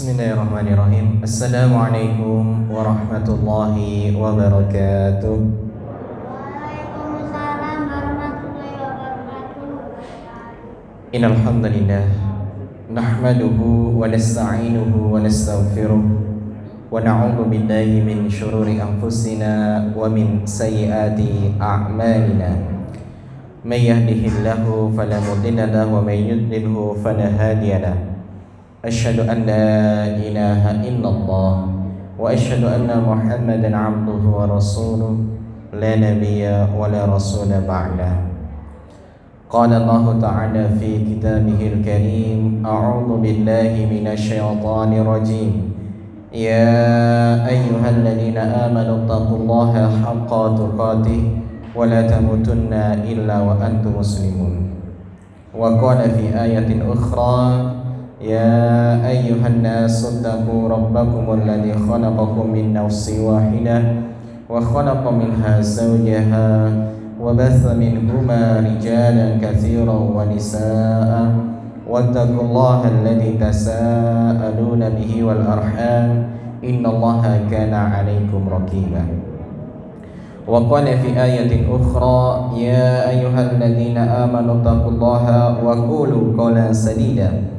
Bismillahirrahmanirrahim. Assalamualaikum warahmatullahi wabarakatuh. Waalaikumsalam warahmatullahi wabarakatuh. Innal hamdalillah nahmaduhu wa nasta'inuhu wa nastaghfiruh wa na'udzu billahi min shururi anfusina wa min sayyiati a'malina. May yahdihillahu fala mudilla lahu wa may yudlilhu fala hadiya lahu. Asyhadu an la ilaha illallah wa asyhadu anna Muhammadan abduhu wa rasuluh la nabiyya wa la rasula ba'dah. Qala Allah ta'ala fi kitabihil karim, a'udzu billahi minasy syaithanir rajim. Ya ayyuhalladzina amanu taqullaha haqqa tuqatih wa la tamutunna illa wa antum muslimun. Wa qala fi ayatin ukhra, Ya ayyuhan nasu ttaqu rabbakum alladzi khalaqakum min nafsin wahidah wa khalaqa minha zawjaha wa batha minhuma rijalan katsiran wa nisaa'a wattaqullaha alladzi tasaaluna bihi wal arham innallaha kana 'alaikum raqiba. Wa qala fi ayatin ukhra, ya ayyuhalladzina amanu taqullaha wa qulu qawlan sadida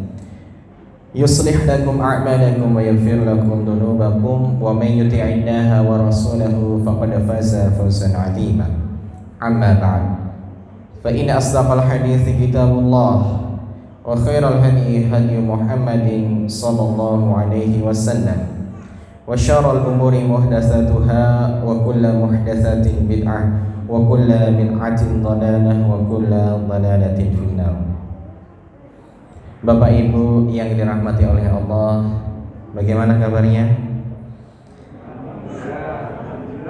yuslih lakum a'malakum wa yaghfir lakum dhunubakum wa may yuti'illaha wa rasulahu faqad faza fawzan 'azima. Amma ba'd. Fa inna asdaqal hadithi kitabullah wa khairal hadi hadi Muhammadin sallallahu alaihi wasallam wa syarrul umuri muhdatsatuha wa kullu muhdatsatin bid'ah wa kullu bid'atin dhalalah wa kullu dhalalatin finnar. Bapak Ibu yang dirahmati oleh Allah, bagaimana kabarnya?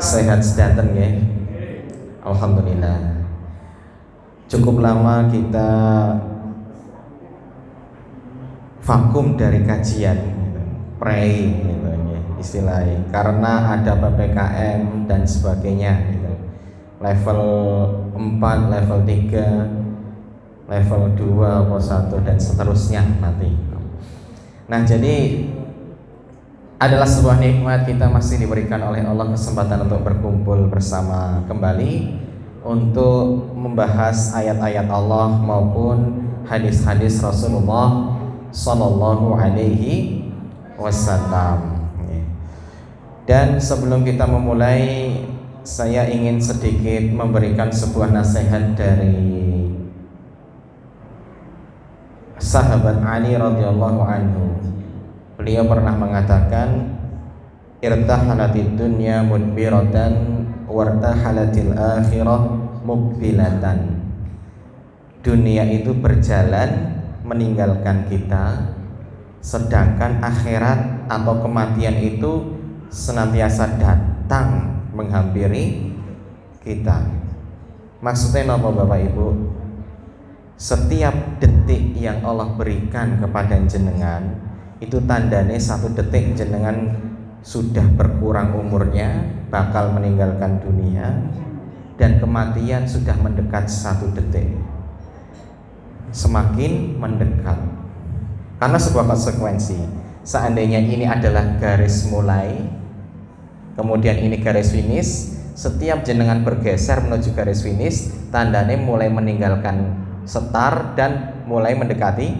Sehat sedanten ya? Alhamdulillah. Cukup lama kita vakum dari kajian prei gitu, istilahnya, karena ada PPKM dan sebagainya gitu. Level 4, level 3, level 2, level 1 dan seterusnya nanti. Nah, jadi adalah sebuah nikmat kita masih diberikan oleh Allah kesempatan untuk berkumpul bersama kembali untuk membahas ayat-ayat Allah maupun hadis-hadis Rasulullah sallallahu alaihi wasallam. Dan sebelum kita memulai, saya ingin sedikit memberikan sebuah nasihat dari sahabat Ali radhiyallahu anhu. Beliau pernah mengatakan, irtahalatid dunya mudbiratan wartahalatil akhirah muqbilatan. Dunia itu berjalan meninggalkan kita, sedangkan akhirat atau kematian itu senantiasa datang menghampiri kita. Maksudnya apa Bapak Ibu? Setiap detik yang Allah berikan kepada jenengan itu tandanya satu detik jenengan sudah berkurang umurnya, bakal meninggalkan dunia, dan kematian sudah mendekat satu detik, semakin mendekat. Karena sebuah konsekuensi, seandainya ini adalah garis mulai, kemudian ini garis finish, setiap jenengan bergeser menuju garis finish, tandanya mulai meninggalkan start dan mulai mendekati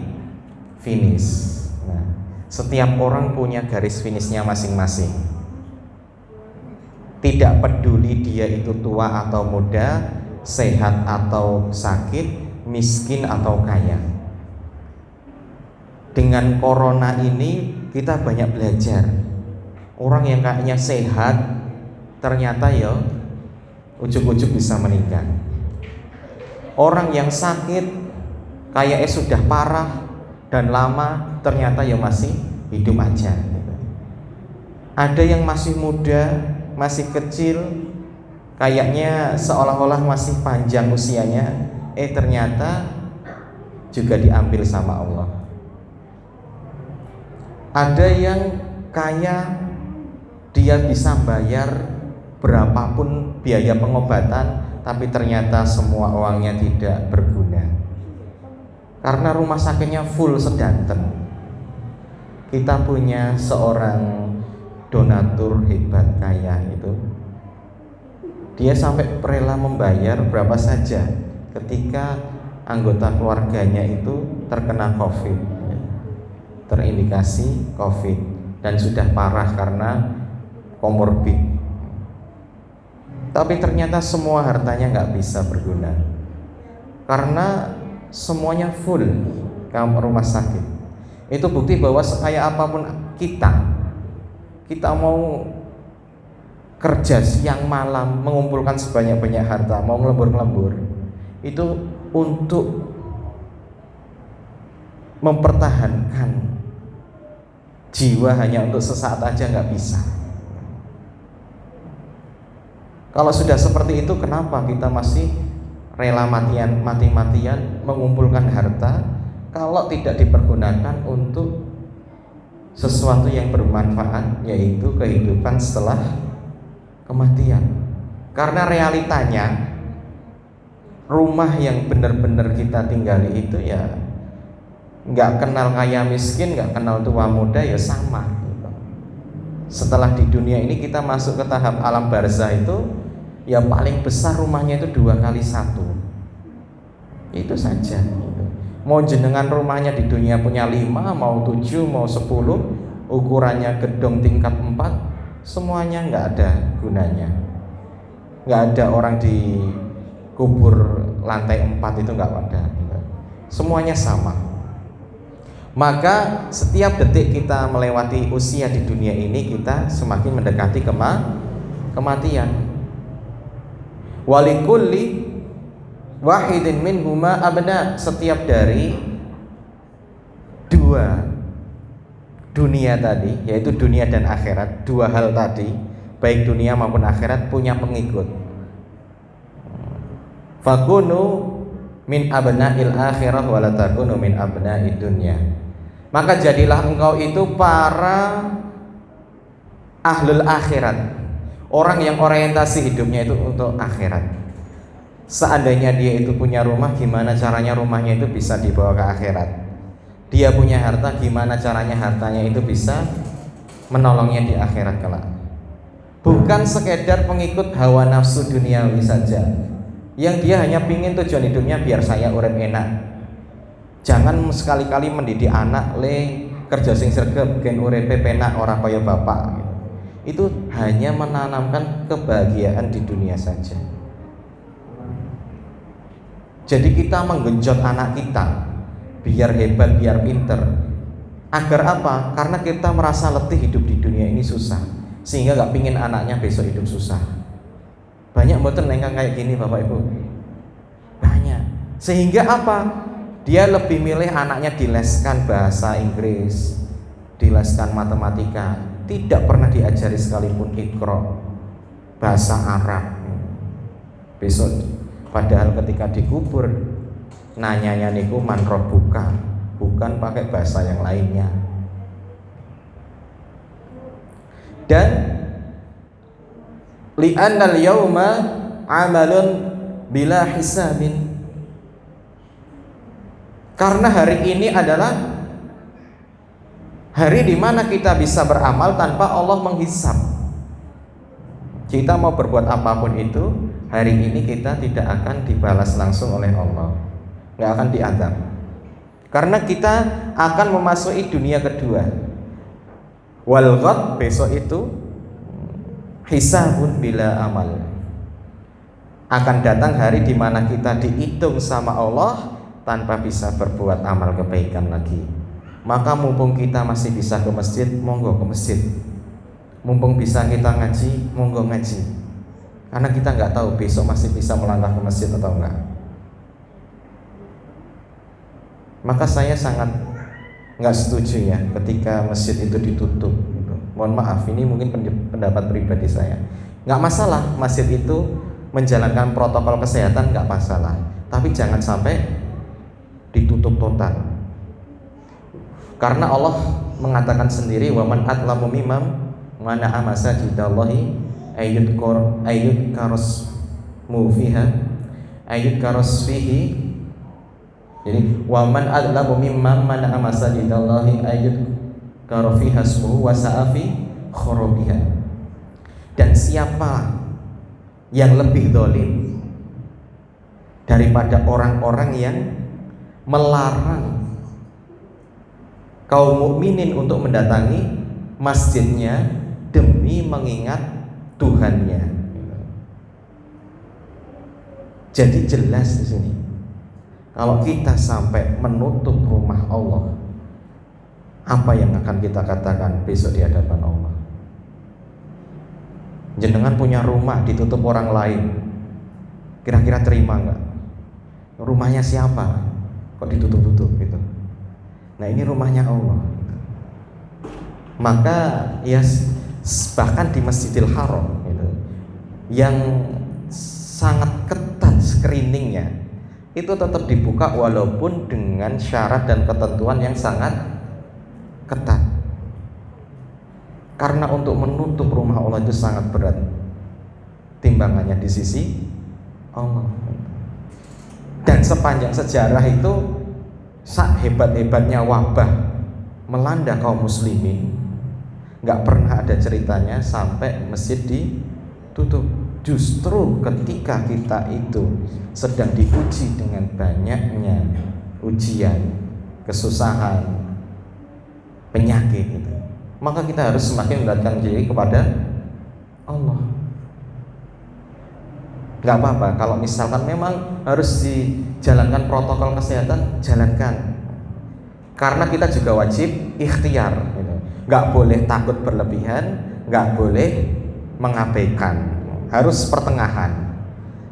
finish. Nah, setiap orang punya garis finishnya masing-masing. Tidak peduli dia itu tua atau muda, sehat atau sakit, miskin atau kaya. Dengan corona ini kita banyak belajar. Orang yang kayaknya sehat ternyata ya ujuk-ujuk bisa meninggal. Orang yang sakit kayaknya sudah parah dan lama, ternyata ya masih hidup aja. Ada yang masih muda, masih kecil, kayaknya seolah-olah masih panjang usianya, ternyata juga diambil sama Allah. Ada yang kaya, dia bisa bayar berapapun biaya pengobatan, tapi ternyata semua uangnya tidak berguna karena rumah sakitnya full sedanten. kita punya seorang donatur hebat kaya itu, dia sampai rela membayar berapa saja ketika anggota keluarganya itu terkena COVID, terindikasi COVID dan sudah parah karena komorbid. Tapi ternyata semua hartanya nggak bisa berguna karena semuanya full kamar rumah sakit. Itu bukti bahwa sekaya apapun kita mau kerja siang malam mengumpulkan sebanyak-banyak harta, mau ngelembur-ngelembur, itu untuk mempertahankan jiwa hanya untuk sesaat aja nggak bisa. Kalau sudah seperti itu, kenapa kita masih rela mati-matian mengumpulkan harta kalau tidak dipergunakan untuk sesuatu yang bermanfaat, yaitu kehidupan setelah kematian? Karena realitanya rumah yang benar-benar kita tinggali itu ya nggak kenal kaya miskin, nggak kenal tua muda, ya sama gitu. Setelah di dunia ini kita masuk ke tahap alam barzah itu, ya paling besar rumahnya itu 2x1, itu saja gitu. Mau jenengan rumahnya di dunia punya 5, mau 7, mau 10, ukurannya gedung tingkat 4, semuanya nggak ada gunanya. Nggak ada orang di kubur lantai 4 itu, nggak ada. Semuanya sama. Maka setiap detik kita melewati usia di dunia ini, kita semakin mendekati kematian. Walikulli wahidin minhuma abna, setiap dari dua dunia tadi, yaitu dunia dan akhirat, dua hal tadi, baik dunia maupun akhirat, punya pengikut. Fakunu min abna'il akhirah wala takunu min abna'id dunya. Maka jadilah engkau itu para ahlul akhirat, orang yang orientasi hidupnya itu untuk akhirat. Seandainya dia itu punya rumah, gimana caranya rumahnya itu bisa dibawa ke akhirat? Dia punya harta, gimana caranya hartanya itu bisa menolongnya di akhirat kelak? Bukan sekedar pengikut hawa nafsu duniawi saja, yang dia hanya pingin tujuan hidupnya biar saya urip enak. Jangan sekali-kali mendidik anak le kerja sing sregep gen uripe penak ora kaya bapak. Itu hanya menanamkan kebahagiaan di dunia saja. Jadi kita menggenjot anak kita biar hebat, biar pinter. Agar apa? Karena kita merasa letih hidup di dunia ini susah, sehingga gak pingin anaknya besok hidup susah. Banyak mboten nengkang kayak gini Bapak Ibu. Banyak. Sehingga apa? Dia lebih milih anaknya dileskan bahasa Inggris, dileskan matematika, tidak pernah diajari sekalipun Iqra, bahasa Arab. Besok padahal ketika dikubur nanyanya niku man rabbuka, bukan pakai bahasa yang lainnya. Dan li'annal yauma amalun bila hisabin, karena hari ini adalah hari di mana kita bisa beramal tanpa Allah menghisab. Kita mau berbuat apapun itu, hari ini kita tidak akan dibalas langsung oleh Allah, nggak akan diadab. Karena kita akan memasuki dunia kedua. Wal ghad, besok itu hisabun bila amal. Akan datang hari di mana kita dihitung sama Allah tanpa bisa berbuat amal kebaikan lagi. Maka mumpung kita masih bisa ke masjid, monggo ke masjid. Mumpung bisa kita ngaji, monggo ngaji. Karena kita nggak tahu besok masih bisa melangkah ke masjid atau enggak. Maka saya sangat nggak setuju ya ketika masjid itu ditutup. Mohon maaf, ini mungkin pendapat pribadi saya. Nggak masalah masjid itu menjalankan protokol kesehatan, nggak masalah. Tapi jangan sampai ditutup total. Karena Allah mengatakan sendiri, wa man atlamu mimman mana'a masajidallahi ayyudkarasmu fiha ayyudkarasfihi. Jadi wa man atlamu mimman mana'a masajidallahi karofiha ismuhu wa sa'afi khorobiha. Dan siapa yang lebih zalim daripada orang-orang yang melarang kaum mukminin untuk mendatangi masjidnya demi mengingat Tuhannya. Jadi jelas di sini, kalau kita sampai menutup rumah Allah, apa yang akan kita katakan besok di hadapan Allah? Jenengan punya rumah ditutup orang lain, kira-kira terima nggak? Rumahnya siapa? Kok ditutup-tutup gitu? Nah, ini rumahnya Allah. Maka ya bahkan di Masjidil Haram gitu, yang sangat ketat screeningnya itu tetap dibuka walaupun dengan syarat dan ketentuan yang sangat ketat. Karena untuk menutup rumah Allah itu sangat berat timbangannya di sisi Allah. Dan sepanjang sejarah itu, hebat-hebatnya wabah melanda kaum muslimin, nggak pernah ada ceritanya sampai masjid ditutup. Justru ketika kita itu sedang diuji dengan banyaknya ujian, kesusahan, penyakit gitu, maka kita harus semakin mendekatkan diri kepada Allah. Gak apa-apa kalau misalkan memang harus dijalankan protokol kesehatan, jalankan. Karena kita juga wajib ikhtiar gitu. Gak boleh takut berlebihan, gak boleh mengabaikan. Harus pertengahan.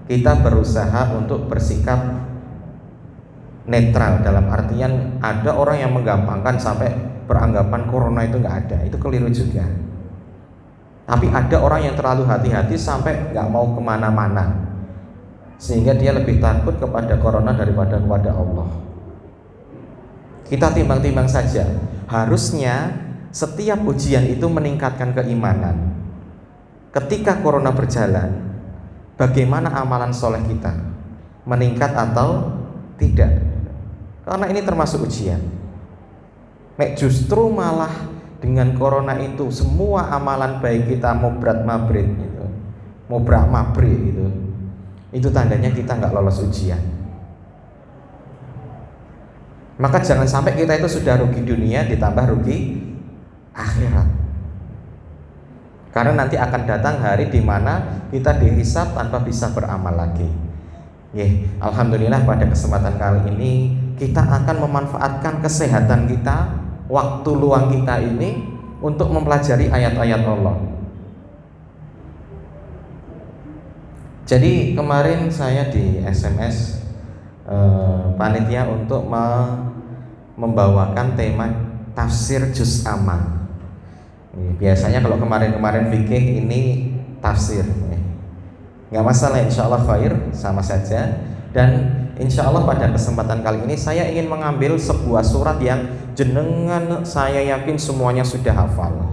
Kita berusaha untuk bersikap netral, dalam artian ada orang yang menggampangkan sampai beranggapan corona itu nggak ada, itu keliru juga. Tapi ada orang yang terlalu hati-hati sampai nggak mau kemana-mana, sehingga dia lebih takut kepada corona daripada kepada Allah. Kita timbang-timbang saja. Harusnya setiap ujian itu meningkatkan keimanan. Ketika corona berjalan, bagaimana amalan soleh kita? Meningkat atau tidak? Karena ini termasuk ujian. Justru malah dengan corona itu semua amalan baik kita mubrak mabrik gitu, mubrak mabrik gitu, itu tandanya kita nggak lolos ujian. Maka jangan sampai kita itu sudah rugi dunia ditambah rugi akhirat. Karena nanti akan datang hari di mana kita dihisab tanpa bisa beramal lagi. Alhamdulillah pada kesempatan kali ini kita akan memanfaatkan kesehatan kita, waktu luang kita ini untuk mempelajari ayat-ayat Allah. Jadi kemarin saya di SMS panitia untuk membawakan tema tafsir juz amma. Biasanya kalau kemarin-kemarin fikih, ini tafsir. Nggak masalah, insya Allah khair, sama saja. Dan insya Allah pada kesempatan kali ini saya ingin mengambil sebuah surat yang jenengan saya yakin semuanya sudah hafal.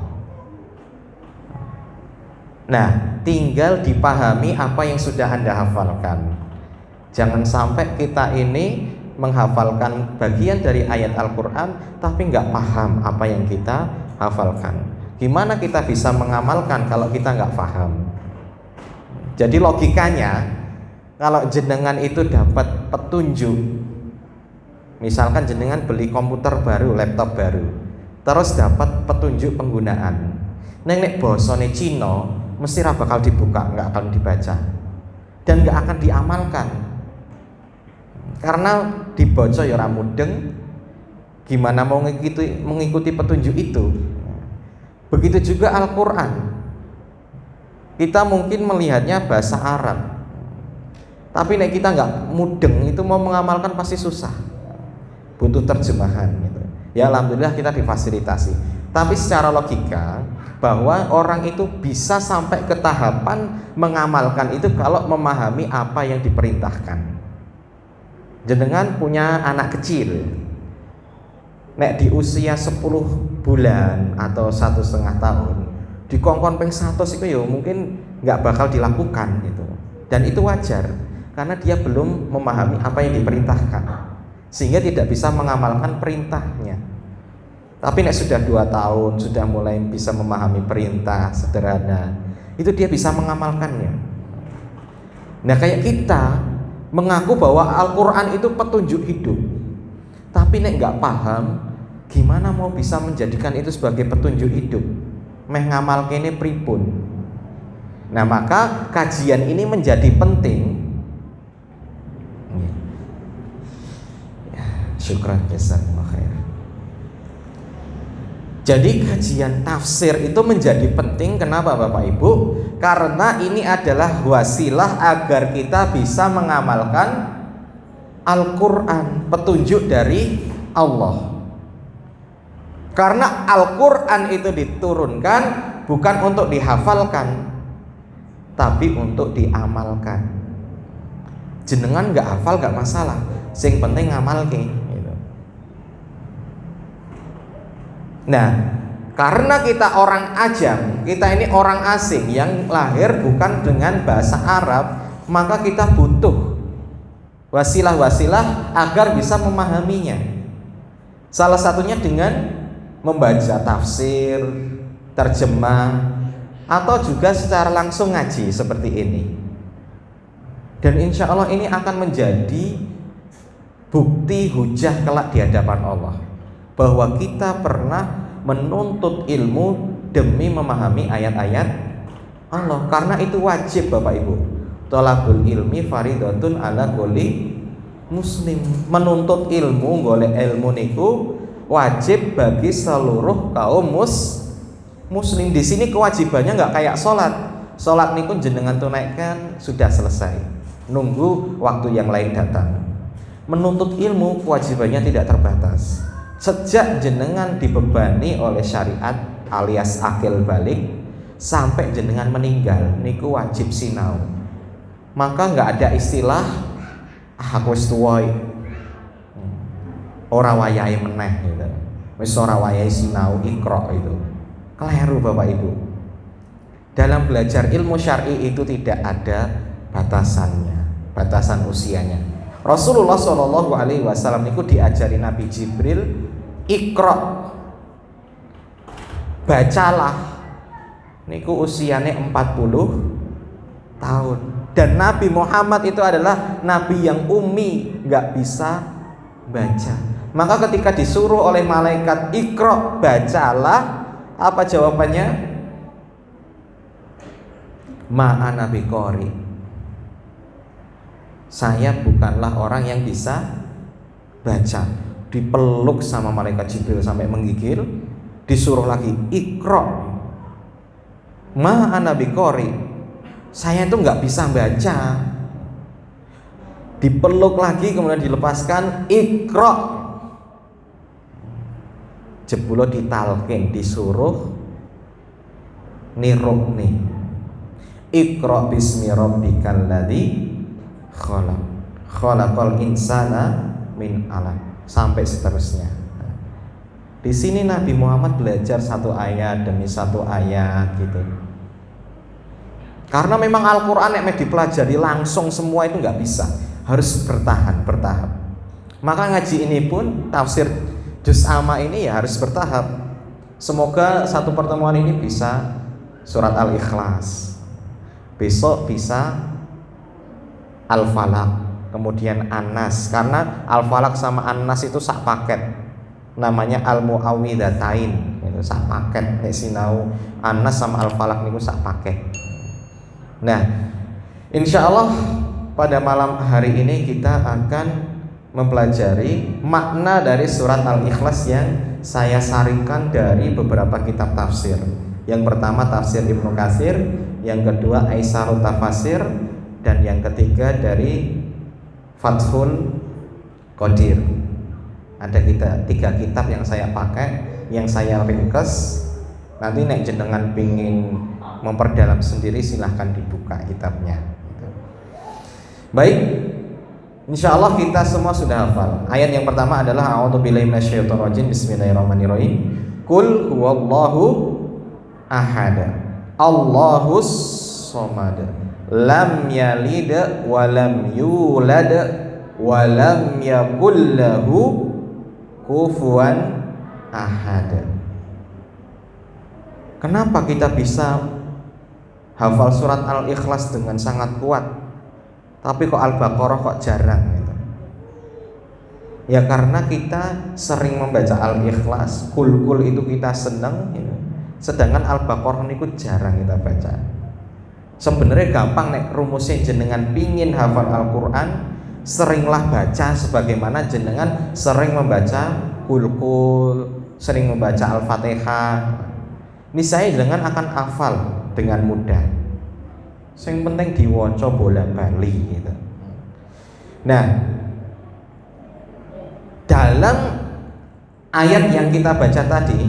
Nah, tinggal dipahami apa yang sudah Anda hafalkan. Jangan sampai kita ini menghafalkan bagian dari ayat Al-Quran tapi nggak paham apa yang kita hafalkan. Gimana kita bisa mengamalkan kalau kita nggak paham? Jadi logikanya, kalau jenengan itu dapat petunjuk, misalkan jenengan beli komputer baru, laptop baru, terus dapat petunjuk penggunaan, nek bosone Cina mesti ra bakal dibuka, nggak akan dibaca, dan nggak akan diamalkan, karena dibaca ya ora mudeng. Gimana mau mengikuti petunjuk itu? Begitu juga Al-Quran. Kita mungkin melihatnya bahasa Arab, tapi nek kita nggak mudeng itu mau mengamalkan pasti susah, butuh terjemahan gitu. Ya alhamdulillah kita difasilitasi. Tapi secara logika bahwa orang itu bisa sampai ke tahapan mengamalkan itu kalau memahami apa yang diperintahkan. Jenengan punya anak kecil, nek di usia 10 bulan atau 1,5 tahun dikongkon peng 100 itu ya mungkin nggak bakal dilakukan gitu. Dan itu wajar karena dia belum memahami apa yang diperintahkan, sehingga tidak bisa mengamalkan perintahnya. Tapi nek sudah 2 tahun, sudah mulai bisa memahami perintah sederhana, itu dia bisa mengamalkannya. Nah, kayak kita mengaku bahwa Al-Quran itu petunjuk hidup, tapi nek nggak paham, gimana mau bisa menjadikan itu sebagai petunjuk hidup? Meh ngamal kene pripun? Nah, maka kajian ini menjadi penting. Ya, syukran jazakumullah khair. Jadi kajian tafsir itu menjadi penting. Kenapa Bapak Ibu? Karena ini adalah wasilah agar kita bisa mengamalkan Al-Quran, petunjuk dari Allah. Karena Al-Quran itu diturunkan bukan untuk dihafalkan, tapi untuk diamalkan. Jenengan nggak hafal nggak masalah, sing penting ngamalke. Nah, karena kita orang ajam, kita ini orang asing yang lahir bukan dengan bahasa Arab, maka kita butuh wasilah-wasilah agar bisa memahaminya. Salah satunya dengan membaca tafsir, terjemah, atau juga secara langsung ngaji seperti ini. Dan insya Allah ini akan menjadi bukti hujah kelak di hadapan Allah bahwa kita pernah menuntut ilmu demi memahami ayat-ayat Allah. Karena itu wajib Bapak Ibu. Thalabul ilmi faridatun ala kulli muslim. Menuntut ilmu, golek ilmu niku wajib bagi seluruh kaum muslim. Di sini kewajibannya nggak kayak sholat. Sholat niku jenengan tunaikan sudah selesai, nunggu waktu yang lain datang. Menuntut ilmu kewajibannya tidak terbatas. Sejak jenengan dibebani oleh syariat alias akil balik sampai jenengan meninggal niku wajib sinau. Maka nggak ada istilah aku wis tuwa ora wayahe meneh gitu. Wis ora wayahe sinau ikra itu. Keliru Bapak Ibu. Dalam belajar ilmu syar'i itu tidak ada batasannya, batasan usianya. Rasulullah Shallallahu Alaihi Wasallam niku diajari Nabi Jibril, ikra, bacalah. Niku usianya 40 tahun. Dan Nabi Muhammad itu adalah Nabi yang ummi, nggak bisa baca. Maka ketika disuruh oleh malaikat ikra, bacalah, apa jawabannya? Ma'ana biqari. Saya bukanlah orang yang bisa baca. Dipeluk sama malaikat Jibril sampai menggigil, disuruh lagi ikra, ma'ana biqari. Saya itu nggak bisa baca. Dipeluk lagi kemudian dilepaskan ikra. Jebulo ditalkin, disuruh nirukni. Ikra bismi rabbikal ladzi khalaqal insana min 'alaq, sampai seterusnya. Di sini Nabi Muhammad belajar satu ayat demi satu ayat gitu. Karena memang Al-Quran yang dipelajari langsung semua itu nggak bisa, harus bertahap. Maka ngaji ini pun tafsir juz amma ini ya harus bertahap. Semoga satu pertemuan ini bisa surat Al-Ikhlas, besok bisa Al-Falaq, kemudian An-Nas. Karena Al-Falaq sama An-Nas itu sak paket, namanya Al-Mu'awwidhatain, itu sak paket. Nek sinau An-Nas sama Al-Falaq niku sak paket. Nah, insya Allah pada malam hari ini kita akan mempelajari makna dari surat Al-Ikhlas yang saya saringkan dari beberapa kitab tafsir. Yang pertama tafsir Ibnu Katsir, yang kedua Aisarut Tafasir, dan yang ketiga dari Fathul Qadir. Ada tiga kitab yang saya pakai, yang saya ringkes. Nanti nek jenengan pingin memperdalam sendiri silahkan dibuka kitabnya. Baik, insya Allah kita semua sudah hafal. Ayat yang pertama adalah a'udzubillahi minasyaitonirrajim. Bismillahirrahmanirrahim. Qul huwallahu ahad, Allahus somad, lam yalid wa lam yulad wa lam yakul lahu kufuwan ahad. Kenapa kita bisa hafal surat Al-Ikhlas dengan sangat kuat, tapi kok Al-Baqarah kok jarang gitu? Ya karena kita sering membaca Al-Ikhlas, kul itu kita seneng gitu. Sedangkan Al-Baqarah itu jarang kita baca. Sebenarnya gampang nek rumusnya jenengan pingin hafal Al-Quran, seringlah baca sebagaimana jenengan sering membaca kul, sering membaca Al-Fatihah. Ini saya jenengan akan hafal dengan mudah. Yang penting diwaca bolak-balik gitu. Nah, dalam ayat yang kita baca tadi,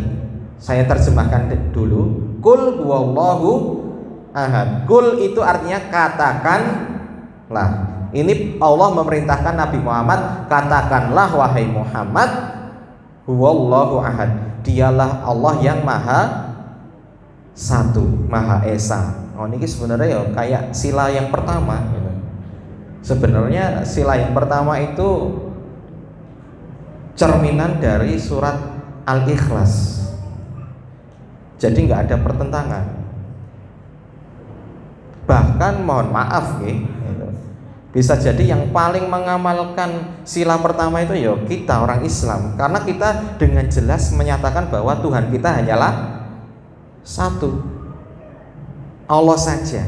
saya terjemahkan dulu. Kul huwallahu ahad. Kul itu artinya katakanlah. Ini Allah memerintahkan Nabi Muhammad, katakanlah wahai Muhammad, huwallahu ahad. Dialah Allah yang maha satu, maha esa. Oh ini sebenarnya ya kayak sila yang pertama. Sebenarnya sila yang pertama itu cerminan dari surat Al-Ikhlas. Jadi nggak ada pertentangan. Bahkan mohon maaf bisa jadi yang paling mengamalkan sila pertama itu ya kita orang Islam, karena kita dengan jelas menyatakan bahwa Tuhan kita hanyalah satu, Allah saja.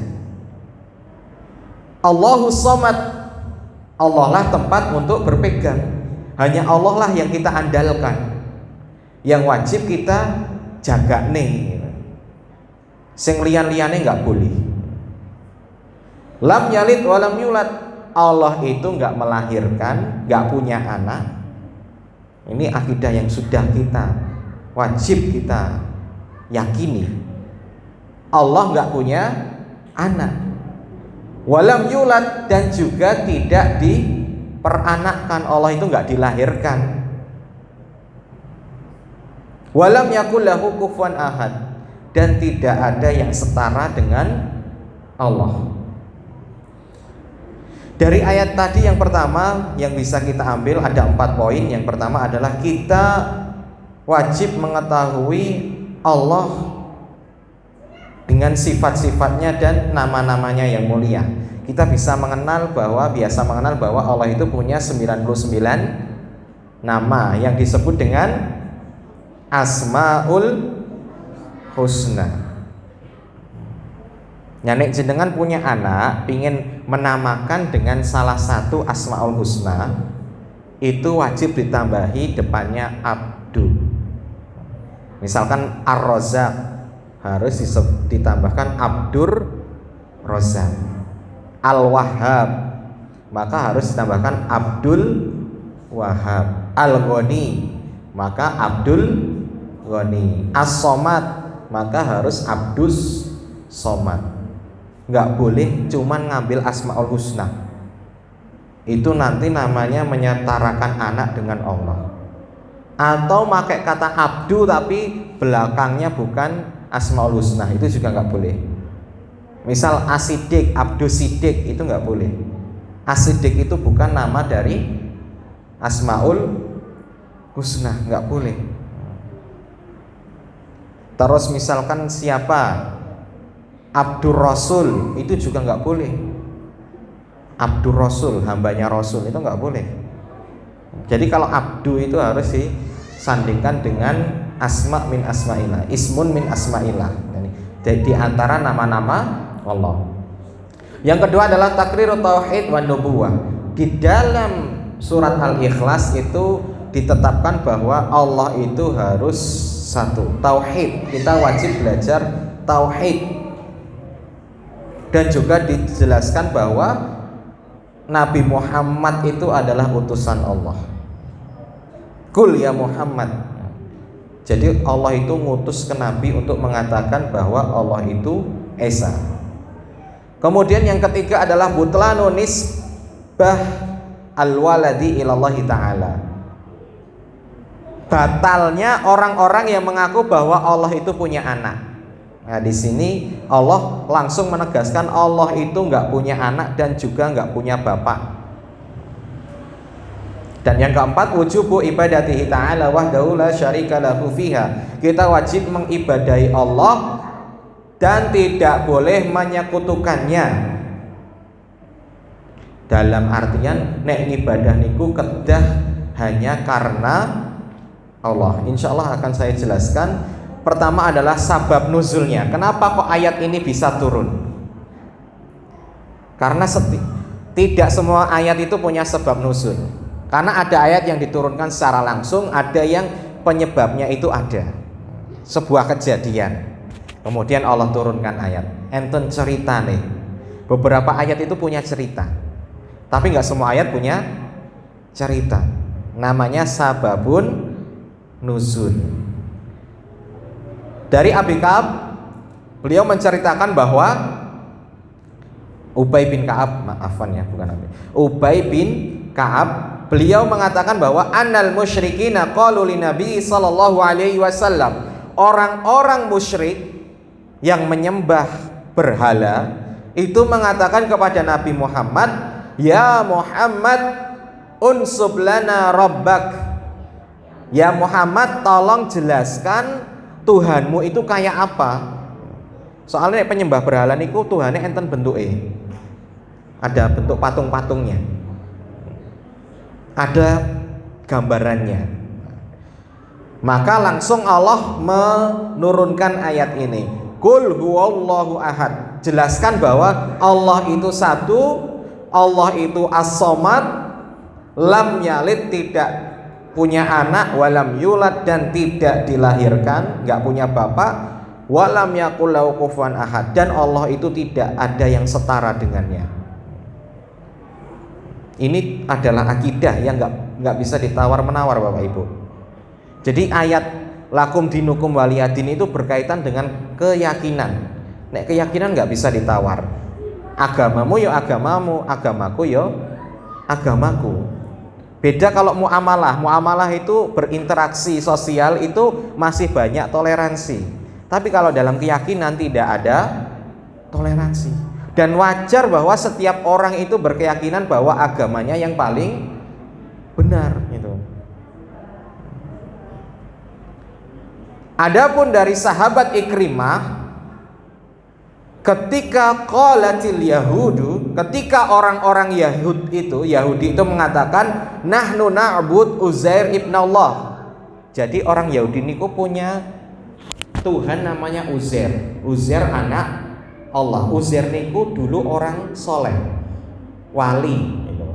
Allahus Somad, Allah lah tempat untuk berpegang. Hanya Allah lah yang kita andalkan, yang wajib kita jaga nih. Sing liyan-liyane nggak boleh. Lam yalid walam yulad, Allah itu nggak melahirkan, nggak punya anak. Ini akidah yang sudah kita wajib kita yakini. Allah nggak punya anak, walam yulad, dan juga tidak diperanakkan. Allah itu nggak dilahirkan. Walam yakul lahu kufuwan ahad, dan tidak ada yang setara dengan Allah. Dari ayat tadi yang pertama yang bisa kita ambil ada 4 poin. Yang pertama adalah kita wajib mengetahui Allah dengan sifat-sifatnya dan nama-namanya yang mulia. Kita bisa mengenal bahwa Allah itu punya 99 nama yang disebut dengan Asmaul Husna. Nek jenengan punya anak, pingin menamakan dengan salah satu Asmaul Husna, itu wajib ditambahi depannya Abdu. Misalkan Ar-Razzaq, harus ditambahkan Abdur Razzaq. Al-Wahhab, maka harus ditambahkan Abdul Wahhab. Al-Ghani, maka Abdul Ghani. As-Somad, maka harus Abdus Somad. Nggak boleh cuman ngambil Asmaul Husna, itu nanti namanya menyetarakan anak dengan Allah. Atau pakai kata Abdu tapi belakangnya bukan Asmaul Husna, itu juga nggak boleh. Misal Asidik, Abdu Sidik, itu nggak boleh. Asidik itu bukan nama dari Asmaul Husna, nggak boleh. Terus misalkan siapa Abdur Rasul, itu juga nggak boleh. Abdur Rasul, hambanya Rasul, itu nggak boleh. Jadi kalau Abdu itu harus disandingkan dengan Asma min Asma'illah, Ismun min Asma'illah. Jadi di antara nama-nama Allah. Yang kedua adalah takrir tauhid wan nubuwah. Di dalam surat Al-Ikhlas itu ditetapkan bahwa Allah itu harus satu, tauhid. Kita wajib belajar tauhid. Dan juga dijelaskan bahwa Nabi Muhammad itu adalah utusan Allah. Kul ya Muhammad. Jadi Allah itu ngutus ke Nabi untuk mengatakan bahwa Allah itu Esa. Kemudian yang ketiga adalah butlanu nisbah al-waladi ilallahi ta'ala. Batalnya orang-orang yang mengaku bahwa Allah itu punya anak. Nah di sini Allah langsung menegaskan Allah itu nggak punya anak dan juga nggak punya bapak. Dan yang keempat, wujubu ibadatihi ta'ala wahdahu la syarika lahu fiha. Kita wajib mengibadahi Allah dan tidak boleh menyekutukannya. Dalam artian nek ibadah niku kedah hanya karena Allah. Insya Allah akan saya jelaskan. Pertama adalah sabab nuzulnya. Kenapa kok ayat ini bisa turun? Karena tidak semua ayat itu punya sebab nuzul. Karena ada ayat yang diturunkan secara langsung, ada yang penyebabnya itu ada sebuah kejadian. Kemudian Allah turunkan ayat. Enten cerita nih. Beberapa ayat itu punya cerita, tapi nggak semua ayat punya cerita. Namanya sababun nuzul. Dari Abi Ka'ab, beliau menceritakan bahwa Ubay bin Ka'ab, Ubay bin Ka'ab, beliau mengatakan bahwa annal musyrikina qalu li Nabi sallallahu alaihi wasallam, orang-orang musyrik yang menyembah berhala itu mengatakan kepada Nabi Muhammad, ya Muhammad unsub lana rabbak, ya Muhammad tolong jelaskan Tuhanmu itu kayak apa. Soalnya penyembah berhala niku Tuhannya enten bentuke, ada bentuk patung-patungnya, ada gambarannya. Maka langsung Allah menurunkan ayat ini, Qul huwallahu ahad. Jelaskan bahwa Allah itu satu, Allah itu as-somad, lam yalid, tidak punya anak, walam yulad, dan tidak dilahirkan, nggak punya bapak, walam yakul lahu kufuwan ahad, dan Allah itu tidak ada yang setara dengannya. Ini adalah akidah yang nggak bisa ditawar-menawar, Bapak Ibu. Jadi ayat lakum dinukum waliyadin itu berkaitan dengan keyakinan. Nek keyakinan nggak bisa ditawar. Agamamu ya agamamu, agamaku ya agamaku. Beda kalau muamalah itu berinteraksi sosial, itu masih banyak toleransi. Tapi kalau dalam keyakinan tidak ada toleransi. Dan wajar bahwa setiap orang itu berkeyakinan bahwa agamanya yang paling benar gitu. Adapun dari sahabat Ikrimah, ketika qalatil yahudu, ketika orang-orang Yahudi itu mengatakan nahnu na'bud Uzair ibn Allah. Jadi orang Yahudi niku punya Tuhan namanya Uzair. Uzair anak Allah. Uzair niku dulu orang soleh, wali gitu.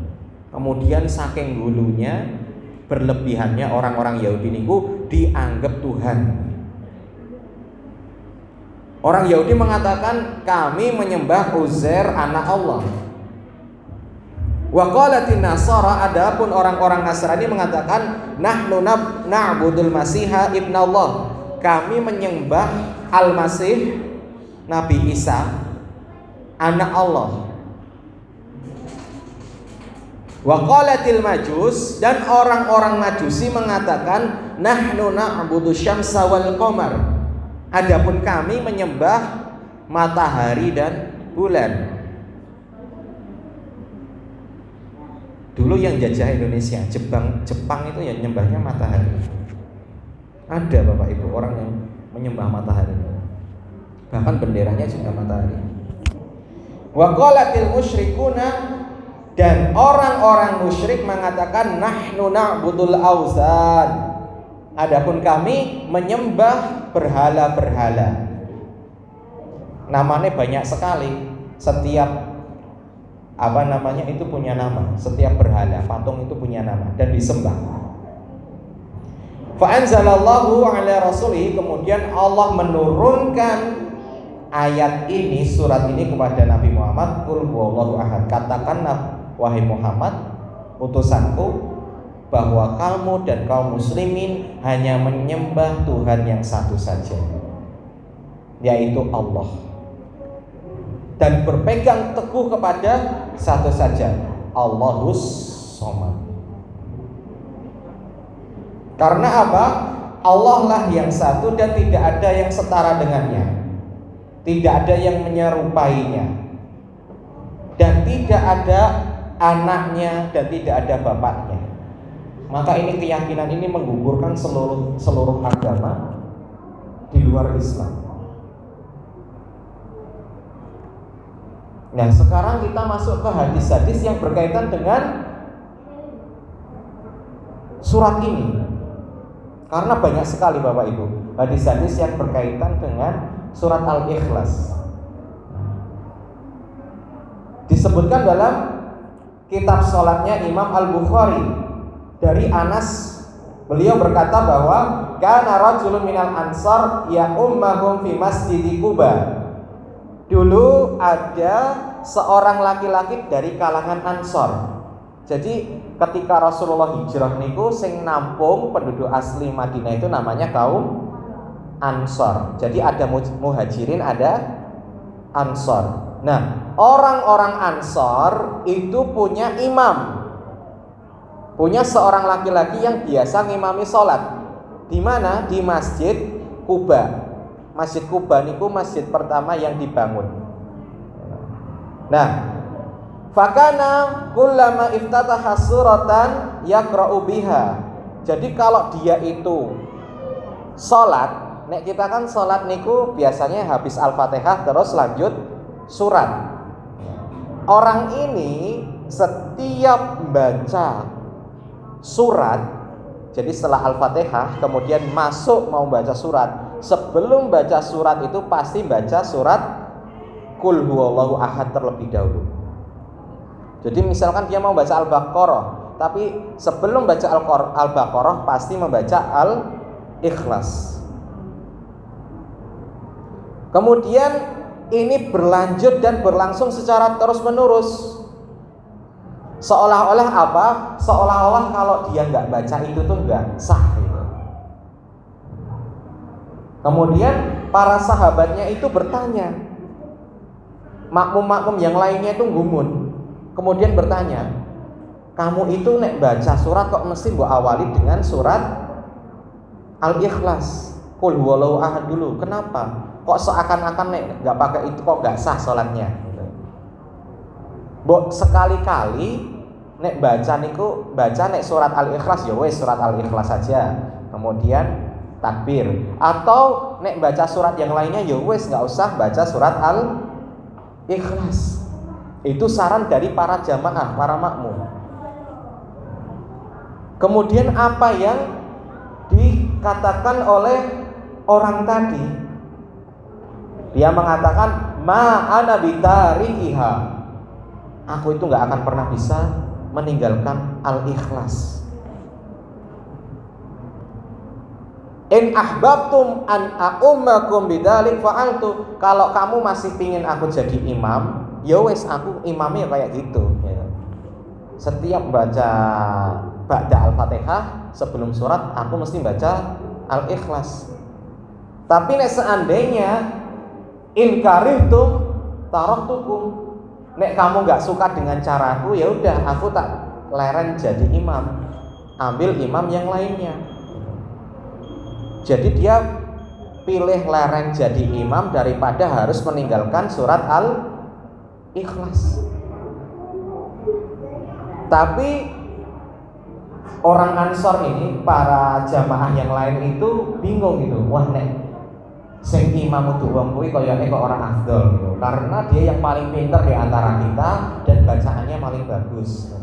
Kemudian saking dulunya berlebihannya orang-orang Yahudi niku dianggap Tuhan. Orang Yahudi mengatakan kami menyembah Uzair anak Allah. Wa qalatin Nasara, adapun orang-orang Nasrani mengatakan nahnu na'budul Masiha ibn Allah. Kami menyembah Al-Masih Nabi Isa anak Allah. Wa qalatil Majus, dan orang-orang Majusi mengatakan nahnu na'budu syamsa wal qamar. Adapun kami menyembah matahari dan bulan. Dulu yang jajah Indonesia, Jepang itu ya menyembahnya matahari. Ada Bapak Ibu orang yang menyembah matahari. Bahkan benderanya juga matahari. Wa qalatil musyrikuna, dan orang-orang musyrik mengatakan nahnu na'budul auzan. Adapun kami menyembah berhala-berhala. Namanya banyak sekali. Setiap itu punya nama. Setiap berhala, patung itu punya nama dan disembah. Fa anzalallahu ala rasulih, kemudian Allah menurunkan ayat ini, surat ini kepada Nabi Muhammad. Qul huwallahu ahad. Katakanlah wahai Muhammad, utusanku, bahwa kamu dan kaum muslimin hanya menyembah Tuhan yang satu saja, yaitu Allah, dan berpegang teguh kepada satu saja, Allahus Somad. Karena apa? Allah lah yang satu dan tidak ada yang setara dengannya, tidak ada yang menyerupainya, dan tidak ada anaknya dan tidak ada bapaknya. Maka ini keyakinan ini menggugurkan seluruh agama di luar Islam. Nah, sekarang kita masuk ke hadis-hadis yang berkaitan dengan surat ini. Karena banyak sekali Bapak Ibu hadis-hadis yang berkaitan dengan surat Al-Ikhlas. Disebutkan dalam kitab sholatnya Imam Al-Bukhari dari Anas, beliau berkata bahwa kana rajulun minal ansar ya ummahum fi masjid Quba. Dulu ada seorang laki-laki dari kalangan Ansor. Jadi ketika Rasulullah hijrah niku sing nampung penduduk asli Madinah itu namanya kaum Ansor. Jadi ada muhajirin, ada Ansor. Nah, orang-orang Ansor itu punya imam. Punya seorang laki-laki yang biasa ngimami sholat. Di mana? Di Masjid Quba. Masjid Quba niku masjid pertama yang dibangun. Nah, fakana kullama iftataha suratan yaqra'u biha. Jadi kalau dia itu sholat, nek kita kan sholat niku biasanya habis Al-Fatihah terus lanjut surat. Orang ini setiap baca surat, jadi setelah Al-Fatihah kemudian masuk mau baca surat, sebelum baca surat itu pasti baca surat Qul huwallahu ahad terlebih dahulu. Jadi misalkan dia mau baca Al-Baqarah, tapi sebelum baca Al-Baqarah pasti membaca Al-Ikhlas. Kemudian ini berlanjut dan berlangsung secara terus-menerus. Seolah-olah apa? Seolah-olah kalau dia nggak baca itu tuh nggak sah gitu. Kemudian para sahabatnya itu bertanya, makmum-makmum yang lainnya itu gumun. Kemudian bertanya, kamu itu nek baca surat kok mesti mbok awali dengan surat Al-Ikhlas, Qul huwallahu ahad dulu. Kenapa? Kok seakan-akan nek nggak pakai itu kok nggak sah sholatnya? Mbok sekali-kali nek baca niku baca nek surat Al-Ikhlas ya wes surat Al-Ikhlas saja. Kemudian takbir. Atau nek baca surat yang lainnya ya wes enggak usah baca surat Al-Ikhlas. Itu saran dari para jamaah, para makmum. Kemudian apa yang dikatakan oleh orang tadi? Dia mengatakan ma ana bitarikiha. Aku itu enggak akan pernah bisa meninggalkan Al-Ikhlas. In ahbabtum an a'ummakum bidzalik fa'altu. Kalau kamu masih pingin aku jadi imam, ya wes aku imamnya kayak gitu ya. Setiap baca ba'da Al-Fatihah sebelum surat aku mesti baca Al-Ikhlas. Tapi nek seandainya in karihtum taraktukum, nek kamu nggak suka dengan caraku, ya udah aku tak leren jadi imam, ambil imam yang lainnya. Jadi dia pilih leren jadi imam daripada harus meninggalkan surat Al-Ikhlas. Tapi orang Ansor ini, para jamaah yang lain itu bingung gitu. Wah nek sing imam itu wong kuwi kayane kok orang afdol gitu. Karena dia yang paling pintar di antara kita dan bacaannya paling bagus.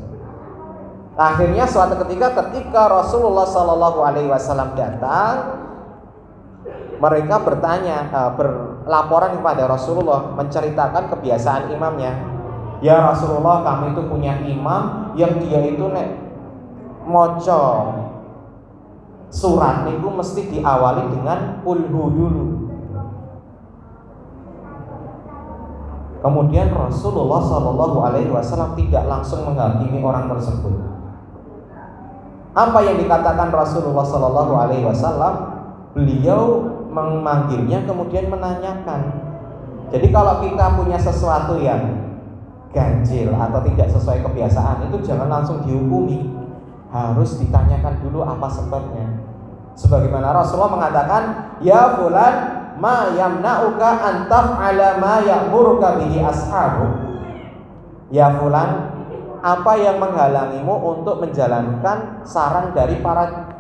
Akhirnya suatu ketika Rasulullah Shallallahu Alaihi Wasallam datang, mereka bertanya, berlaporan kepada Rasulullah, menceritakan kebiasaan imamnya. Ya Rasulullah, kami itu punya imam yang dia itu nek moco surat niku mesti diawali dengan kulhu dulu. Kemudian Rasulullah Shallallahu Alaihi Wasallam tidak langsung menghakimi orang tersebut. Apa yang dikatakan Rasulullah Shallallahu Alaihi Wasallam? Beliau memanggilnya kemudian menanyakan. Jadi kalau kita punya sesuatu yang ganjil atau tidak sesuai kebiasaan, itu jangan langsung dihukumi, harus ditanyakan dulu apa sebabnya. Sebagaimana Rasulullah mengatakan, ya fulan ma yamna'uka an taf'ala ma ya'muruka bihi ashabu. Ya fulan, apa yang menghalangimu untuk menjalankan saran dari para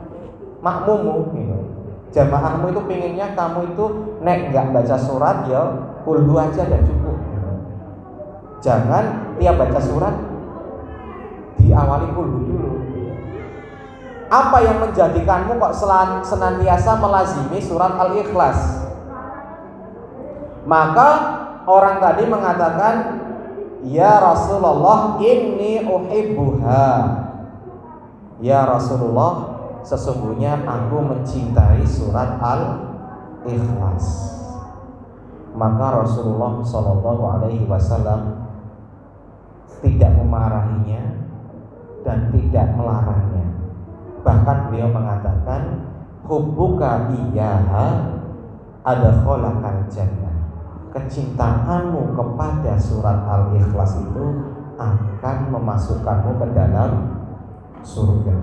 makmummu gitu. Jamaahmu itu pinginnya kamu itu nek nggak baca surat ya kulhu aja dan cukup. Jangan tiap baca surat diawali kulhu dulu. Apa yang menjadikanmu kok senantiasa melazimi surat Al-Ikhlas? Maka orang tadi mengatakan, ya Rasulullah, inni uhibbuha. Ya Rasulullah, sesungguhnya aku mencintai surat Al-Ikhlas. Maka Rasulullah SAW tidak memarahinya dan tidak melarangnya. Bahkan beliau mengatakan, hubbuka iyyaha adkhalakal jannah. Kecintaanmu kepada surat Al-Ikhlas itu akan memasukkanmu ke dalam surga.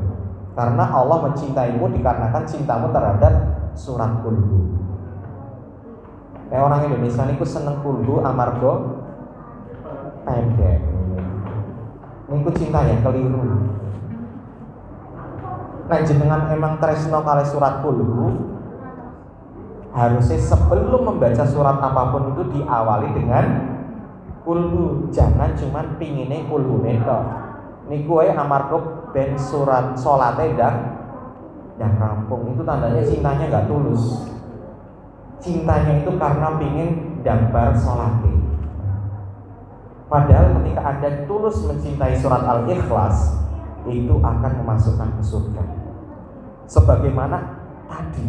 Karena Allah mencintaimu dikarenakan cintamu terhadap surat kulhu. Orang Indonesia niku seneng kulhu amarga pendek. Niku cinta yang keliru. Nah jenengan emang tresno kali surat kulhu, harusnya sebelum membaca surat apapun itu diawali dengan kulhu. Jangan cuman pingine kulhu netok. Niku ae amarga ben surat salate dan rampung. Itu tandanya cintanya nggak tulus. Cintanya itu karena pingin dambar salate. Padahal ketika Anda tulus mencintai surat Al-Ikhlas, itu akan memasukkan ke surga. Sebagaimana tadi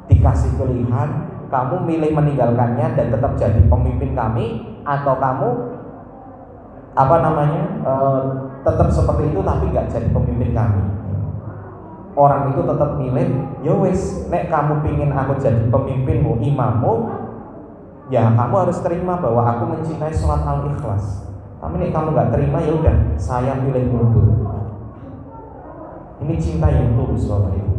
dikasih pilihan, kamu milih meninggalkannya dan tetap jadi pemimpin kami, atau kamu tetap seperti itu tapi nggak jadi pemimpin kami. Orang itu tetap milih, ya wes, nek kamu pingin aku jadi pemimpinmu, imammu, ya kamu harus terima bahwa aku mencintai surat Al-Ikhlas. Tapi nek kamu nggak terima, ya udah, saya pilih mundur. Ini cinta yang tulus Bapak Ibu.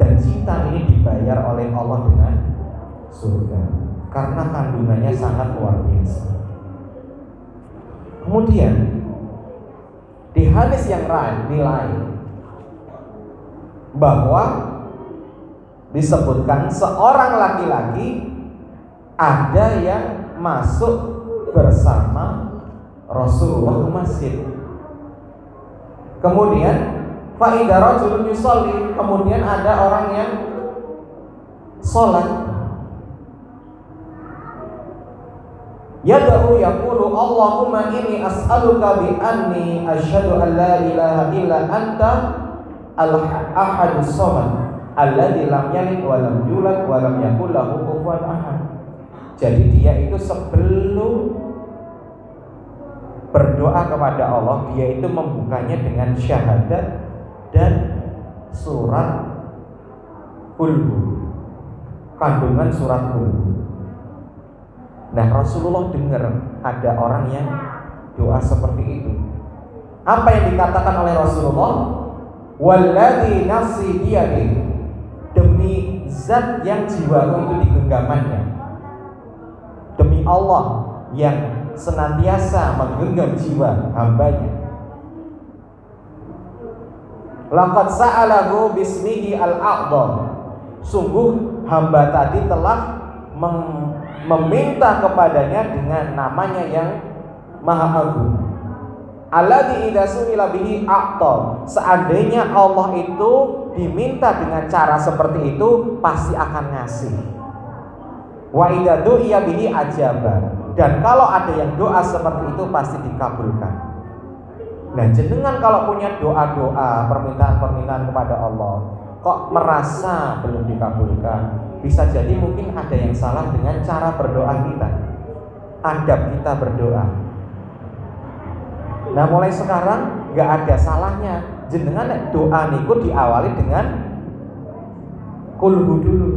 Dan cinta ini dibayar oleh Allah dengan surga, karena kandungannya sangat luar biasa. Kemudian di hadis yang lain bahwa disebutkan seorang laki-laki ada yang masuk bersama Rasulullah ke masjid. Kemudian fa'idha rajulun yusalli, kemudian ada orang yang sholat. Yad'u yaqulu Allahumma inni as'aluka bi anni asyhadu an la ilaha illa anta al-ahadus samad alladzi lam yalid wa lam yulad wa lam yakul lahu kufuwan ahad. Jadi dia itu sebelum berdoa kepada Allah, dia itu membukanya dengan syahadat dan surat kulhu, kandungan surat kulhu. Nah Rasulullah dengar ada orang yang doa seperti itu. Apa yang dikatakan oleh Rasulullah? Walladzi nafsi biyadihi, demi zat yang jiwaku itu di genggamannya, demi Allah yang senantiasa menggenggam jiwa hambanya. Laqad sa'alahu bismihi al-a'dham, sungguh hamba tadi telah meminta kepadanya dengan namanya yang maha agung. Alladzi idza su'ila bihi a'ta, seandainya Allah itu diminta dengan cara seperti itu pasti akan ngasih. Wa idza du'iya bihi ajaba, dan kalau ada yang doa seperti itu pasti dikabulkan. Nah jenengan kalau punya doa-doa, permintaan-permintaan kepada Allah, kok merasa belum dikabulkan, bisa jadi mungkin ada yang salah dengan cara berdoa kita, adab kita berdoa. Nah mulai sekarang gak ada salahnya jenengan doa niku diawali dengan kulhu dulu.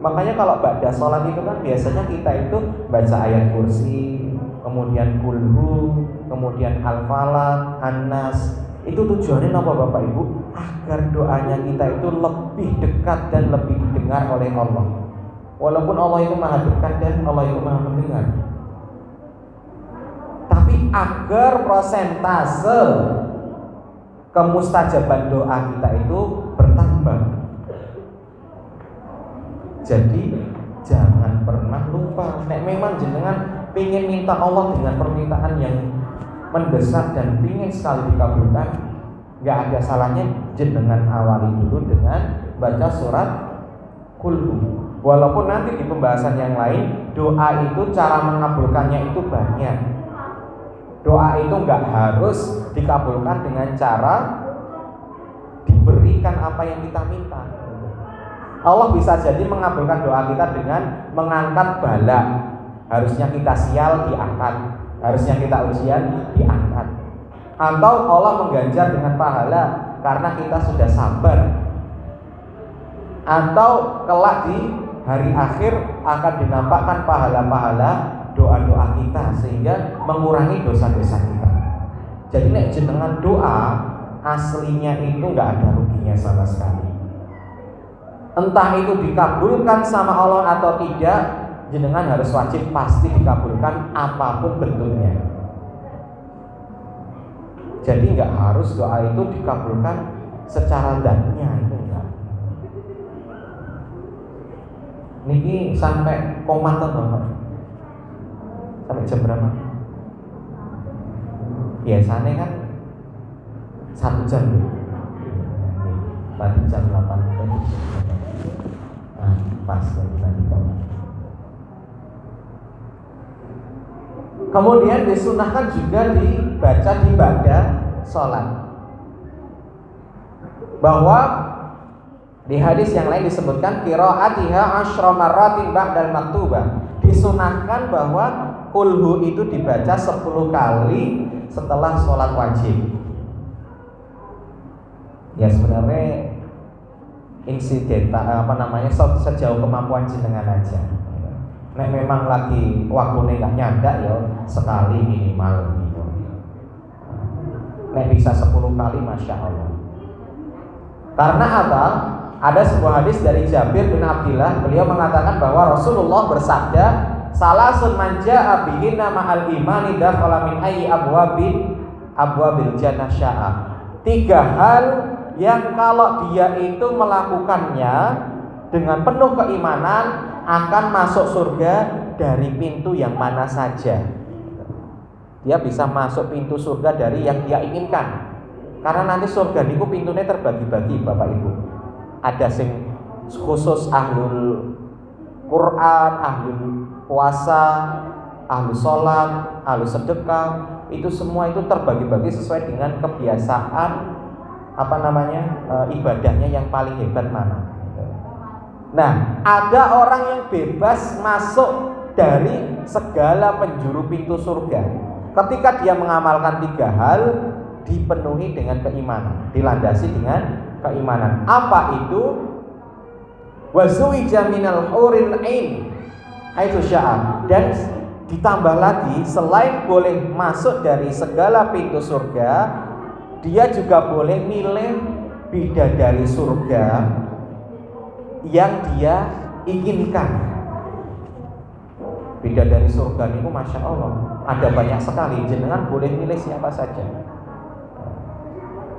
Makanya kalau ba'da sholat itu kan biasanya kita itu baca ayat kursi, kemudian kulhu, kemudian al-falaq, an-nas. Itu tujuannya apa Bapak Ibu? Agar doanya kita itu lebih dekat dan lebih didengar oleh Allah. Walaupun Allah itu maha dekat dan Allah itu maha mendengar. agar prosentase kemustajaban doa kita itu bertambah. Jadi jangan pernah lupa, nek memang jenengan ingin minta Allah dengan permintaan yang mendesak dan ingin sekali dikabulkan, nggak ada salahnya jenengan awali dulu dengan baca surat Qul. Walaupun nanti di pembahasan yang lain doa itu cara mengabulkannya itu banyak. Doa itu nggak harus dikabulkan dengan cara diberikan apa yang kita minta. Allah bisa jadi mengabulkan doa kita dengan mengangkat bala. Harusnya kita sial diangkat, harusnya kita ujian diangkat. Atau Allah mengganjar dengan pahala karena kita sudah sabar. Atau kelak di hari akhir akan dinampakkan pahala-pahala doa-doa kita sehingga mengurangi dosa-dosa kita. Jadi nek jenengan doa aslinya itu nggak ada ruginya sama sekali. Entah itu dikabulkan sama Allah atau tidak, jenengan harus wajib pasti dikabulkan apapun bentuknya. Jadi nggak harus doa itu dikabulkan secara zatnya, itu enggak. Niki sampai komat Bapak. Sampai jam berapa? Biasanya kan 1 jam. Tadi jam 8 tadi. Nah, pas tadi komat. Kemudian disunahkan juga dibaca di ba'da sholat. Bahwa di hadis yang lain disebutkan qiraatiha 10 marratin ba'dal maktubah. Disunahkan bahwa kulhu itu dibaca 10 kali setelah sholat wajib. Ya sebenarnya sejauh kemampuan jenengan aja. Nek memang lagi waktunya nggak nyandak ya sekali minimal gitu. Nek bisa 10 kali masya Allah. Karena apa? Ada sebuah hadis dari Jabir bin Abdillah, beliau mengatakan bahwa Rasulullah bersabda, salasun manja bihinna ma'al imani dakhala min ayyi abwabil jannah sya'a. 3 hal yang kalau dia itu melakukannya dengan penuh keimanan akan masuk surga dari pintu yang mana saja. Dia bisa masuk pintu surga dari yang dia inginkan. Karena nanti surga niku pintunya terbagi-bagi Bapak Ibu. Ada sing khusus ahlul Quran, ahlul puasa, ahlul sholat, ahlul sedekah. Itu semua itu terbagi-bagi sesuai dengan kebiasaan ibadahnya yang paling hebat mana. Nah, ada orang yang bebas masuk dari segala penjuru pintu surga ketika dia mengamalkan 3 hal dipenuhi dengan keimanan, dilandasi dengan keimanan. Apa itu? Wazuwija minal huril ain haitsu syaa. Dan ditambah lagi, selain boleh masuk dari segala pintu surga, dia juga boleh milih bidadari surga yang dia inginkan. Bidadari surga itu masya Allah ada banyak sekali, jenengan boleh milih siapa saja.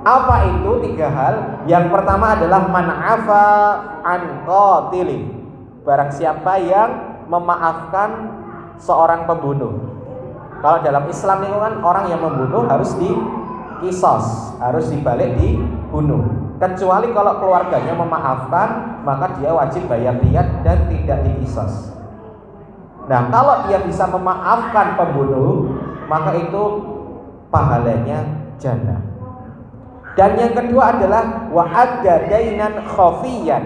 Apa itu 3 hal? Yang pertama adalah man'afa an qatilin. Barang siapa yang memaafkan seorang pembunuh. Kalau dalam Islam itu kan orang yang membunuh harus dikisos, harus dibalik dibunuh. Kecuali kalau keluarganya memaafkan, maka dia wajib bayar diyat dan tidak dikisos. Nah, kalau dia bisa memaafkan pembunuh, maka itu pahalanya jannah. Dan yang kedua adalah wa'adda dainan khafiyan.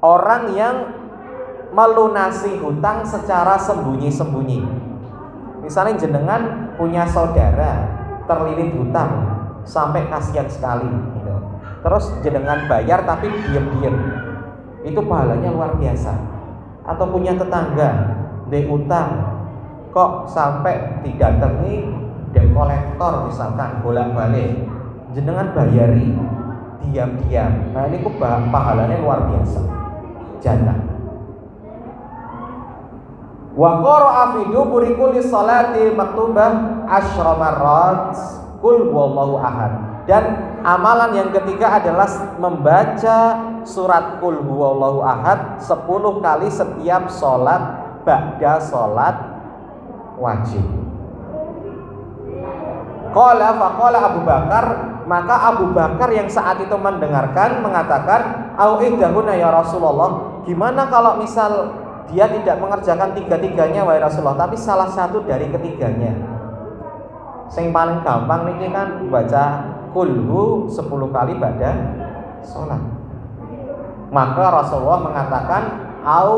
Orang yang melunasi hutang secara sembunyi-sembunyi. Misalnya jenengan punya saudara terlilit hutang sampai kasihan sekali gitu. Terus jenengan bayar tapi diam-diam. Itu pahalanya luar biasa. Atau punya tetangga de utang kok sampai didatangi debt kolektor misalkan bolak-balik, jenengan bayari diam-diam. Nah ini kok pahalanya luar biasa, jannah. Wa qara'a fi duburi kulli salati maktubah asyra marrat qul huwallahu ahad. Dan amalan yang ketiga adalah membaca surat qul huwallahu ahad 10 kali setiap salat ba'da salat wajib. Faqala Abu Bakar, maka Abu Bakar yang saat itu mendengarkan mengatakan, "Au ihdahuna ya Rasulullah." Gimana kalau misal dia tidak mengerjakan tiga-tiganya wahai Rasulullah, tapi salah satu dari ketiganya? Yang paling gampang niki kan baca kulhu 10 kali pada sholat. Maka Rasulullah mengatakan au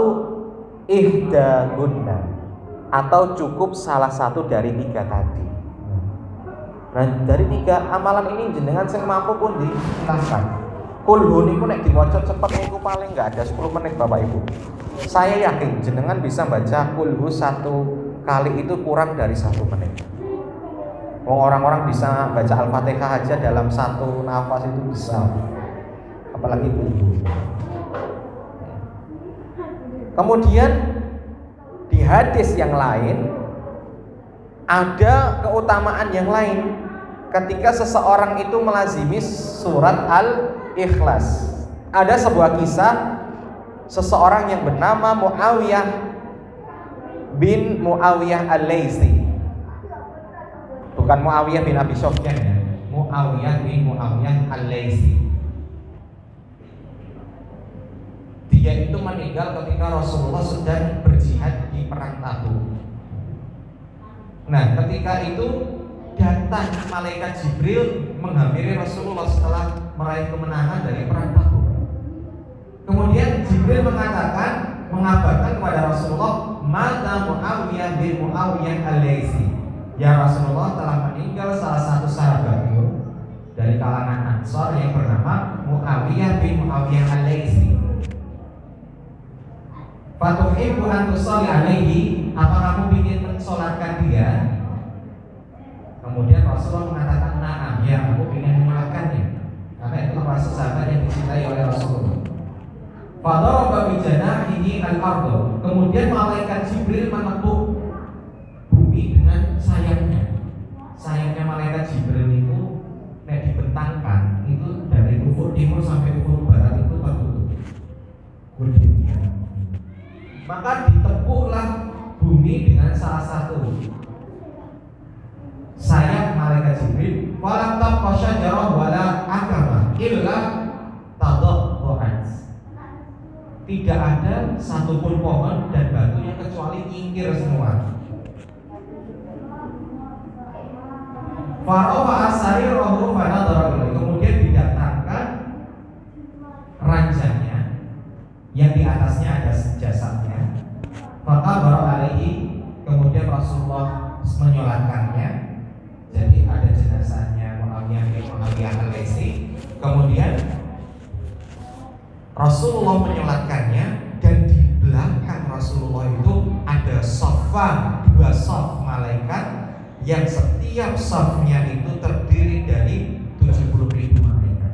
ihdahunna, atau cukup salah satu dari 3 tadi. Nah, dari 3 amalan ini jenengan sing mampu pun silahkan. Kulhu niku nek diwaca cepet niku paling enggak ada 10 menit Bapak Ibu. Saya yakin jenengan bisa baca kulhu 1 kali itu kurang dari 1 menit. Orang-orang bisa baca Al-Fatihah aja dalam 1 nafas itu bisa, apalagi kulhu. Kemudian di hadis yang lain ada keutamaan yang lain ketika seseorang itu melazimi surat Al-Ikhlas. Ada sebuah kisah seseorang yang bernama Muawiyah bin Muawiyah Al-Laisi. Bukan Muawiyah bin Abi Sufyan ya. Muawiyah bin Muawiyah Al-Laisi. Dia itu meninggal ketika Rasulullah sedang berjihad di perang Tabuk. Nah, ketika itu datang malaikat Jibril menghampiri Rasulullah setelah meraih kemenangan dari perang Tabuk. Kemudian Jibril mengabarkan kepada Rasulullah, mata Muawiyah bin Muawiyah Al-Laisi. Ya Rasulullah, telah meninggal salah satu sahabatmu dari kalangan Ansor yang bernama Muawiyah bin Muawiyah Al-Laisi. Fatuhibbu an tusalli alaihi, apa kamu ingin mensolatkan dia? Kemudian Rasulullah mengatakan, na'am, ya aku ingin menyolatkannya, karena itu termasuk sahabat yang dicintai oleh Rasulullah. Fadaraba bi janahihi al-ardh, kemudian malaikat Jibril menepuk bumi dengan sayapnya. Sayapnya malaikat Jibril itu nek dibentangkan itu dari ufuk timur sampai ufuk barat itu tertutup. Maka ditepuklah bumi dengan salah satu sayap malaikat Jibril. Walam tabqa syajarah wala akama illa tadahhu'at. Tidak ada satupun pohon dan batunya kecuali nyingkir semua. Farafa as-sariratu fanadhara ilaihi, kemudian didatangkan ranjangnya yang di atasnya ada jasadnya. Maka baru alaihi, kemudian Rasulullah menyolatkannya. Jadi ada jenazahnya Muawiyah bin Muawiyah Al-Laisi. Kemudian Rasulullah menyolatkannya, dan di belakang Rasulullah itu ada sofa, 2 sof malaikat yang setiap sofnya itu terdiri dari 70.000 malaikat.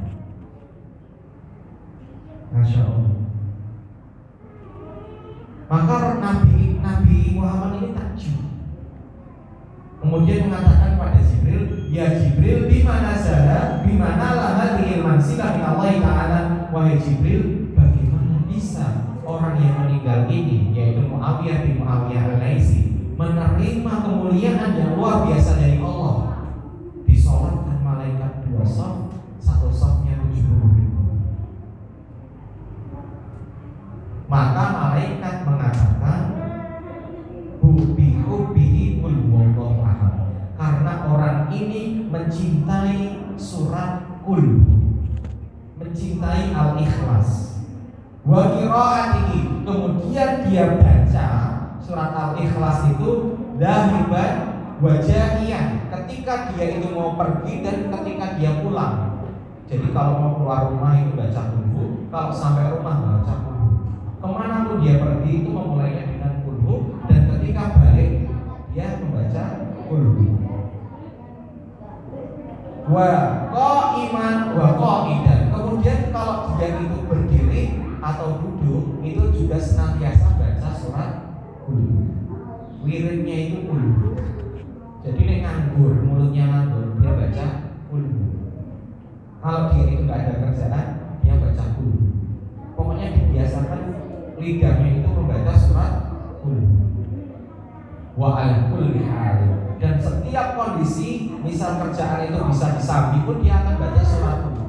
Masya Allah. Maka Nabi Muhammad ini takjub. Kemudian mengatakan pada Jibril, ya Jibril, bimana lah hadhil mansilah min Allah Ta'ala. Wahai Jibril, bagaimana bisa orang yang meninggal ini, yaitu Muawiyah bin Muawiyah Al-Laisi, menerima kemuliaan yang luar biasa dari Allah? Disolatkan malaikat 2 sof, 1 sofnya 70.000. Maka malaikat mengatakan, hubbihi qul huwallahu ahad, karena orang ini mencintai surat Qul, mencintai Al-Ikhlas. Wa qiraatihi, kemudian dia baca surat Al-Ikhlas itu dahiban wa jahiyan, ketika dia itu mau pergi dan ketika dia pulang. Jadi kalau mau keluar rumah itu baca Qul, kalau sampai rumah baca Qul. Kemana pun dia pergi itu memulainya dengan Qul, dan ketika balik dia membaca Qul. Wa qa'iman wa qa'idan, kemudian kalau dia itu berdiri atau duduk itu juga senantiasa baca surat Qul. zikirnya itu kulhu. Jadi nek nganggur, mulutnya nganggur, dia baca kulhu. Kalau dia itu nggak ada kerjaan, dia baca kulhu. Pokoknya dibiasakan lidahnya itu membaca surat kulhu. Wa ala kulli hal. Dan setiap kondisi, misal kerjaan itu bisa disambi pun dia akan baca surat kulhu.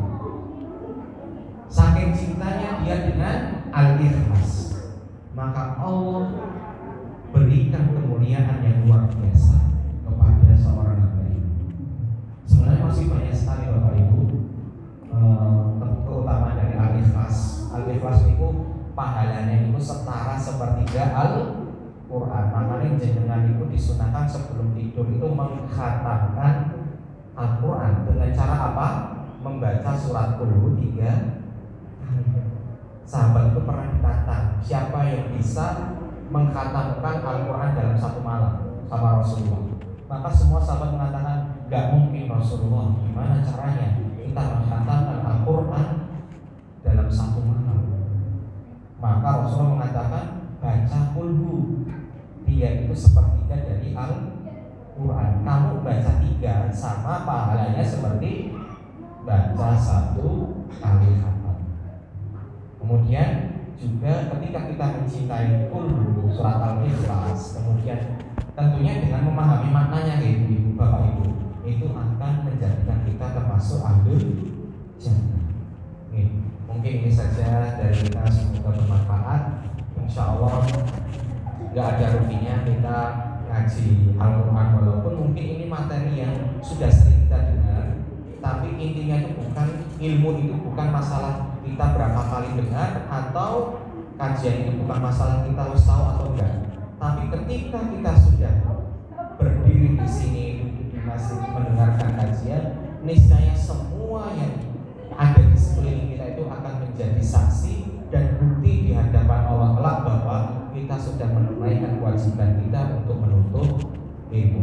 Saking cintanya dia dengan al-ikhlas, maka Allah berikan kemuliaan yang luar biasa kepada seorang hamba ini. Sebenarnya masih banyak sekali Bapak Ibu keutamaan dari al-ikhlas. Al-ikhlas itu pahalanya itu setara sepertiga Al-Quran. Makanya jenengan itu disunahkan sebelum tidur itu mengkhatamkan Al-Quran dengan cara apa? Membaca surat kulhu 3 kali. Sahabat itu pernah ditantang, siapa yang bisa mengkhatamkan Al-Quran dalam satu malam sama Rasulullah. Maka semua sahabat mengatakan, gak mungkin Rasulullah, gimana caranya kita mengkhatamkan Al-Quran dalam satu malam. Maka Rasulullah mengatakan, baca kulhu, dia itu sepertiga dari Al-Quran. Kamu baca 3 sama pahalanya seperti baca 1 kali khatam. Kemudian juga ketika kita mencintai kulhu surat Al-Ikhlas, kemudian tentunya dengan memahami maknanya gitu Bapak Ibu, itu akan menjadikan kita termasuk ahlul jannah. Mungkin ini saja dari kita, semoga bermanfaat. Insya Allah nggak ada ruginya kita ngaji Al-Quran, walaupun mungkin ini materi yang sudah sering kita dengar, tapi intinya itu bukan ilmu, itu bukan masalah kita berapa kali dengar atau kajian itu bukan masalah kita harus tahu atau enggak. Tapi ketika kita sudah berdiri di sini di masjid mendengarkan kajian, niscaya semua yang ada di sekeliling kita itu akan menjadi saksi dan bukti di hadapan Allah kelak bahwa kita sudah menunaikan kewajiban kita untuk menuntut ilmu.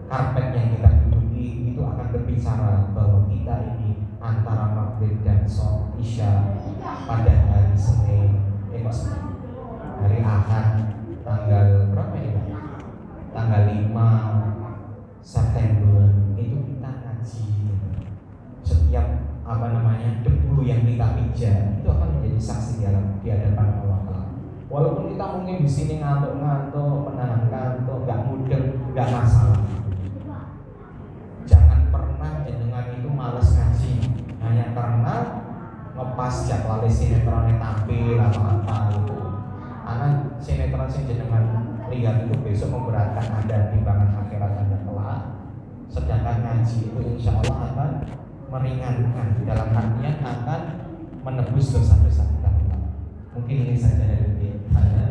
Karpet yang kita duduki itu akan berbicara bahwa kita ini antara maghrib dan sholat isya pada hari Senin, hari Ahad, tanggal berapa ini? Tanggal 5 September itu kita ngaji. Setiap debu yang kita pijak itu akan menjadi saksi di hadapan Allah. Walaupun kita mungkin di sini ngantuk-ngantuk, menahan ngantuk, nggak mudeng, nggak masalah. Jangan pernah jenengan itu malas ngaji hanya karena ngepas jadwal sinetronnya tampil atau apa gitu. Karena sinetron yang jenengan lihat itu besok memberatkan Anda timbangan akhirat Anda kelak. Sedangkan ngaji itu insya Allah akan meringankan, dalam artian akan menebus dosa-dosa kita. Mungkin ini saja dari saya.